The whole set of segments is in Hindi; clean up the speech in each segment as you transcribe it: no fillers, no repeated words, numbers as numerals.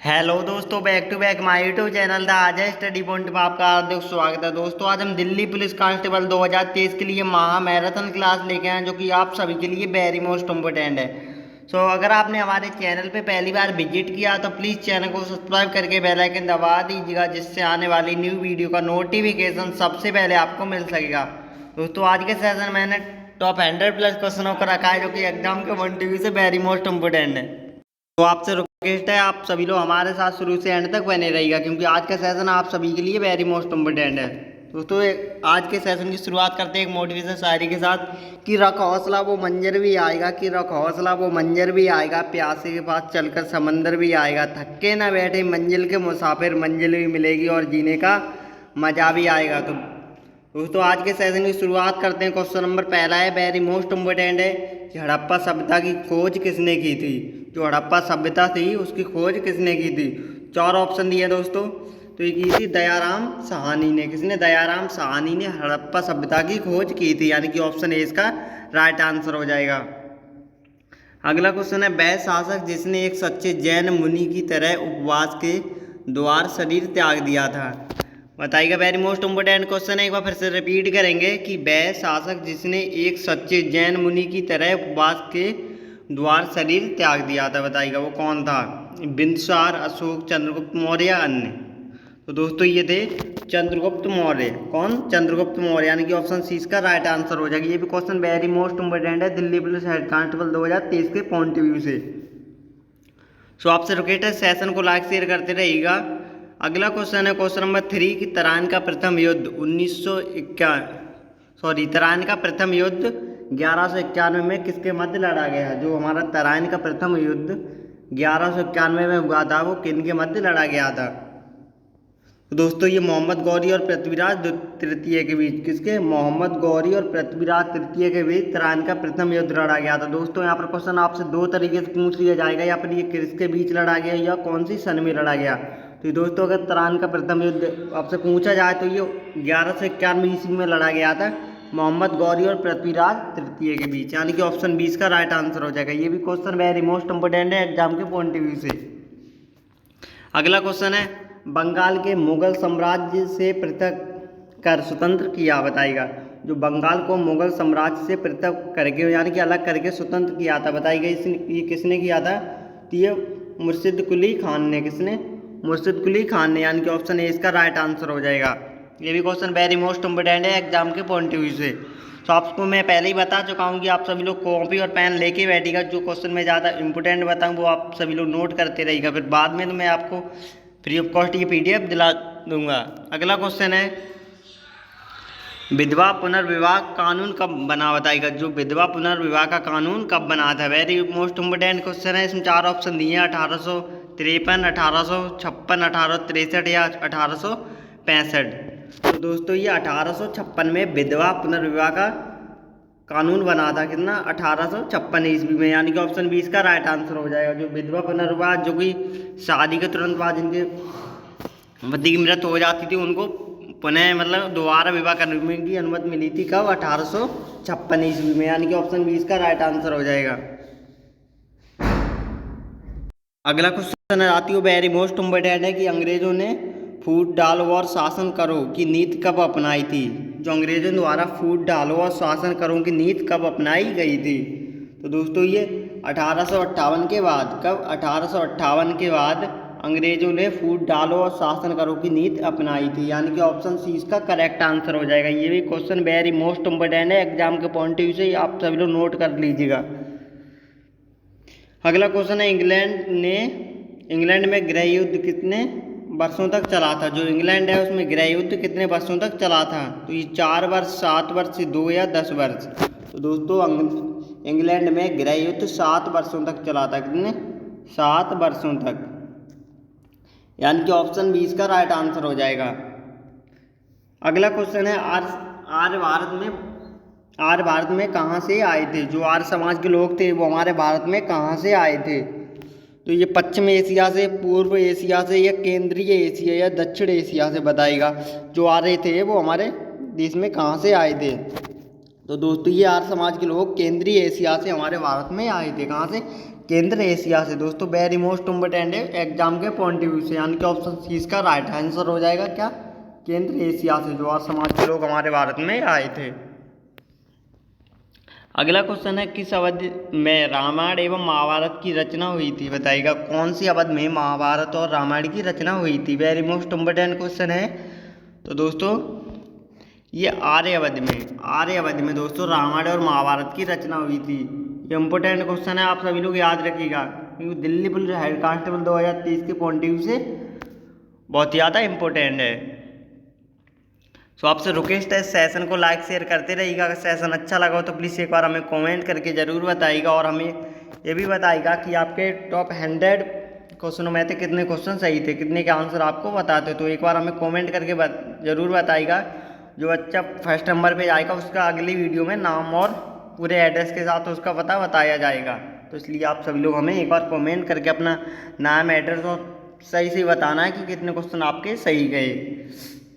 हेलो दोस्तों, back to back my YouTube channel the Ajay study point में आपका हार्दिक स्वागत है। दोस्तों आज हम दिल्ली पुलिस कांस्टेबल 2023 के लिए महा मैराथन क्लास लेके आए हैं, जो कि आप सभी के लिए वेरी मोस्ट इम्पोर्टेंट है। अगर आपने हमारे चैनल पे पहली बार विजिट किया तो प्लीज़ चैनल को सब्सक्राइब करके बेल आइकन दबा दीजिएगा, जिससे आने वाली न्यू वीडियो का नोटिफिकेशन सबसे पहले आपको मिल सकेगा। दोस्तों आज के सेशन मैंने टॉप 100+ क्वेश्चनों को रखा है, जो कि एग्जाम के पॉइंट ऑफ व्यू से वेरी मोस्ट इम्पोर्टेंट है। तो आपसे रिक्वेस्ट है, आप सभी लोग हमारे साथ शुरू से एंड तक बने रहिएगा, क्योंकि आज का सेशन आप सभी के लिए वेरी मोस्ट इम्पोर्टेंट है। दोस्तों आज के सेशन की शुरुआत करते हैं एक मोटिवेशन शायरी के साथ कि रख हौसला वो मंजर भी आएगा, कि रख हौसला वो मंजर भी आएगा, प्यासे के पास चलकर समंदर भी आएगा, थक्के ना बैठे मंजिल के मुसाफिर, मंजिल भी मिलेगी और जीने का मजा भी आएगा। तो दोस्तों आज के सेशन की शुरुआत करते हैं। क्वेश्चन नंबर पहला है, वेरी मोस्ट इम्पोर्टेंट है कि हड़प्पा सभ्यता की खोज किसने की थी। जो हड़प्पा सभ्यता थी उसकी खोज किसने की थी। 4 ऑप्शन दिए दोस्तों, तो ये की थी दयाराम साहनी ने। किसने? दयाराम साहनी ने हड़प्पा सभ्यता की खोज की थी, यानी कि ऑप्शन ए इसका राइट आंसर हो जाएगा। अगला क्वेश्चन है, वह शासक जिसने एक सच्चे जैन मुनि की तरह उपवास के द्वार शरीर त्याग दिया था। बताइएगा, वेरी मोस्ट इम्पोर्टेंट क्वेश्चन है। एक बार फिर से रिपीट करेंगे कि वह शासक जिसने एक सच्चे जैन मुनि की तरह उपवास के द्वार शरीर त्याग दिया था, बताइएगा वो कौन था। बिंदुसार, अशोक, चंद्रगुप्त मौर्य या अन्य। तो दोस्तों ये थे चंद्रगुप्त मौर्य। कौन? चंद्रगुप्त मौर्य, यानी कि ऑप्शन सी इसका राइट आंसर हो जाएगा। ये भी क्वेश्चन वेरी मोस्ट इम्पोर्टेंट है दिल्ली पुलिस हेड कांस्टेबल 2023 के पॉइंट ऑफ व्यू से। आपसे रिक्वेस्ट है, सेशन को लाइक शेयर करते रहिएगा। अगला क्वेश्चन है क्वेश्चन नंबर 3 कि तराइन का प्रथम युद्ध 1191 में किसके मध्य लड़ा गया। जो हमारा तराइन का प्रथम युद्ध 1191 में हुआ था, वो किन के मध्य लड़ा गया था। तो दोस्तों ये मोहम्मद गौरी और पृथ्वीराज तृतीय के बीच, किसके? मोहम्मद गौरी और पृथ्वीराज तृतीय के बीच तराइन का प्रथम युद्ध लड़ा गया था। दोस्तों यहाँ पर क्वेश्चन आपसे 2 तरीके से पूछ लिया जाएगा, या फिर ये किसके बीच लड़ा गया या कौन सी सन में लड़ा गया। तो दोस्तों अगर तराइन का प्रथम युद्ध आपसे पूछा जाए तो ये 1191 ईस्वी में लड़ा गया था, मोहम्मद गौरी और पृथ्वीराज तृतीय के बीच, यानी कि ऑप्शन 20 का राइट आंसर हो जाएगा। ये भी क्वेश्चन वेरी मोस्ट इंपोर्टेंट है एग्जाम के पॉइंट ऑफ व्यू से। अगला क्वेश्चन है, बंगाल के मुगल साम्राज्य से पृथक कर स्वतंत्र किया, बताइएगा। जो बंगाल को मुगल साम्राज्य से पृथक करके यानी कि अलग करके स्वतंत्र किया था, बताइएगा ये किसने किया था। तो ये मुर्शिद कुली खान ने। किसने? मुर्शिद कुली खान ने, यानी कि ऑप्शन ए इसका राइट आंसर हो जाएगा। ये भी क्वेश्चन वेरी मोस्ट इम्पोर्टेंट है एग्जाम के पॉइंट ऑफ व्यू से। तो आपको मैं पहले ही बता चुका हूँ कि आप सभी लोग कॉपी और पेन लेके बैठिएगा। जो क्वेश्चन मैं ज़्यादा इंपॉर्टेंट बताऊँ वो आप सभी लोग नोट करते रहिएगा, फिर बाद में तो मैं आपको फ्री ऑफ कॉस्ट ये PDF दिला दूंगा। अगला क्वेश्चन है, विधवा पुनर्विवाह कानून कब बना, बताइएगा। जो विधवा पुनर्विवाह का कानून कब बना था, वेरी मोस्ट इम्पोर्टेंट क्वेश्चन है। इसमें 4 ऑप्शन दिए हैं, 1853, 1856, 1863 या 1865। तो दोस्तों ये 1856 में विधवा पुनर्विवाह का कानून बना था। कितना? 1856 ईस्वी में, यानी कि ऑप्शन 20 का राइट आंसर हो जाएगा। जो विधवा पुनर्विवाह, जो कि शादी के तुरंत बाद जिनके पति की मृत्यु हो जाती थी, उनको पुनः दोबारा विवाह करने की अनुमति मिली थी। कब? 1856 ईस्वी में, यानी कि ऑप्शन 20 का राइट आंसर हो जाएगा। अगला क्वेश्चन आती है वेरी मोस्ट इम्पोर्टेंट है कि अंग्रेजों ने फूट डालो और शासन करो की नीति कब अपनाई थी। जो अंग्रेजों द्वारा फूट डालो और शासन करो की नीति कब अपनाई गई थी। तो दोस्तों ये 1858 के बाद। कब? 1858 के बाद अंग्रेजों ने फूट डालो और शासन करो की नीति अपनाई थी, यानी कि ऑप्शन सी इसका करेक्ट आंसर हो जाएगा। ये भी क्वेश्चन वेरी मोस्ट इम्पोर्टेंट है एग्जाम के पॉइंट ऑफ व्यू से, आप सभी लोग नोट कर लीजिएगा। अगला क्वेश्चन है, इंग्लैंड में गृह युद्ध कितने वर्षों तक चला था। जो इंग्लैंड है उसमें गृह युद्ध कितने वर्षों तक चला था। तो ये 4 वर्ष, 7 वर्ष, 2 या 10 वर्ष। तो दोस्तों इंग्लैंड में गृह युद्ध 7 वर्षों तक चला था। कितने? 7 वर्षों तक, यानी कि ऑप्शन 20 का राइट आंसर हो जाएगा। अगला क्वेश्चन है, आर्य भारत में कहाँ से आए थे। जो आर्य समाज के लोग थे वो हमारे भारत में कहाँ से आए थे। तो ये पश्चिम एशिया से, पूर्व एशिया से, या केंद्रीय एशिया या दक्षिण एशिया से, बताइएगा। जो आर्य थे वो हमारे देश में कहाँ से आए थे। तो दोस्तों ये आर्य समाज के लोग केंद्रीय एशिया से हमारे भारत में आए थे। कहाँ से? केंद्र एशिया से। दोस्तों वेरी मोस्ट इम्पोर्टेंट है एग्जाम के पॉइंट ऑफ व्यू से, यानी कि ऑप्शन सी इसका राइट आंसर हो जाएगा क्या, केंद्र एशिया से जो आर्य समाज के लोग हमारे भारत में आए थे। अगला क्वेश्चन है किस अवधि में रामायण एवं महाभारत की रचना हुई थी, बताइएगा कौन सी अवधि में महाभारत और रामायण की रचना हुई थी। वेरी मोस्ट इम्पोर्टेंट क्वेश्चन है। तो दोस्तों ये आर्य अवधि में दोस्तों रामायण और महाभारत की रचना हुई थी। ये इम्पोर्टेंट क्वेश्चन है, आप सभी लोग याद रखिएगा, क्योंकि दिल्ली पुलिस हेड कांस्टेबल 2023 के पॉइंट ऑफ व्यू से बहुत ज़्यादा इम्पोर्टेंट है। सो आपसे रिक्वेस्ट है सेशन को लाइक शेयर करते रहिएगा। अगर सेशन अच्छा लगा हो तो प्लीज़ एक बार हमें कमेंट करके ज़रूर बताइएगा, और हमें ये भी बताइएगा कि आपके टॉप 100 क्वेश्चनों में थे कितने क्वेश्चन सही थे, कितने के आंसर आपको बताते। तो एक बार हमें कमेंट करके ज़रूर बताइएगा। जो बच्चा फर्स्ट नंबर पे आएगा उसका अगली वीडियो में नाम और पूरे एड्रेस के साथ उसका पता बताया जाएगा। तो इसलिए आप सभी लोग हमें एक बार कमेंट करके अपना नाम, एड्रेस और सही से बताना है कि कितने क्वेश्चन आपके सही गए।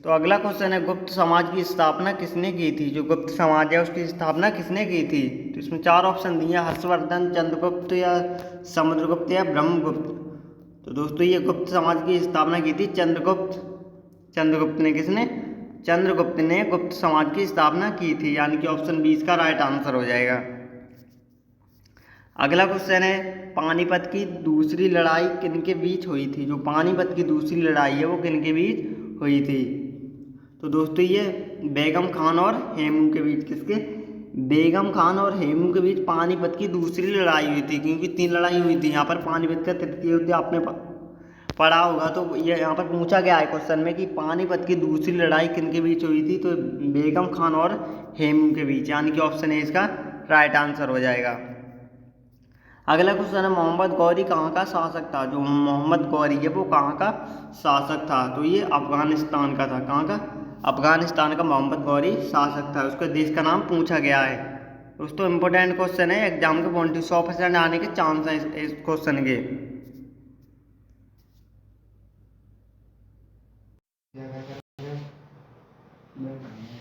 तो अगला क्वेश्चन है गुप्त समाज की स्थापना किसने की थी। जो गुप्त समाज है उसकी स्थापना किसने की थी। तो इसमें 4 ऑप्शन दिए, हर्षवर्धन, चंद्रगुप्त या समुद्रगुप्त या ब्रह्मगुप्त। तो दोस्तों ये गुप्त समाज की स्थापना की थी चंद्रगुप्त ने। किसने, चंद्रगुप्त ने गुप्त समाज की स्थापना की थी, यानी कि ऑप्शन 20 का राइट आंसर हो जाएगा। अगला क्वेश्चन है पानीपत की दूसरी लड़ाई किनके बीच हुई थी। जो पानीपत की दूसरी लड़ाई है वो किनके बीच हुई थी। तो दोस्तों ये बेगम खान और हेमू के बीच, किसके, बेगम खान और हेमू के बीच पानीपत की दूसरी लड़ाई हुई थी। क्योंकि 3 लड़ाई हुई थी, यहाँ पर पानीपत का तृतीय युद्ध आपने पढ़ा होगा। तो ये यहाँ पर पूछा गया है क्वेश्चन में कि पानीपत की दूसरी लड़ाई किनके बीच हुई थी। तो बेगम खान और हेमू के बीच, यानी कि ऑप्शन ए इसका राइट आंसर हो जाएगा। अगला क्वेश्चन है मोहम्मद गौरी कहाँ का शासक था। जो मोहम्मद गौरी है वो कहाँ का शासक था। तो ये अफगानिस्तान का था। कहाँ का, अफगानिस्तान का मोहम्मद गौरी शासक था। उसके देश का नाम पूछा गया है। दोस्तों इंपॉर्टेंट क्वेश्चन है, एग्जाम के 100% आने के चांस हैं इस क्वेश्चन के।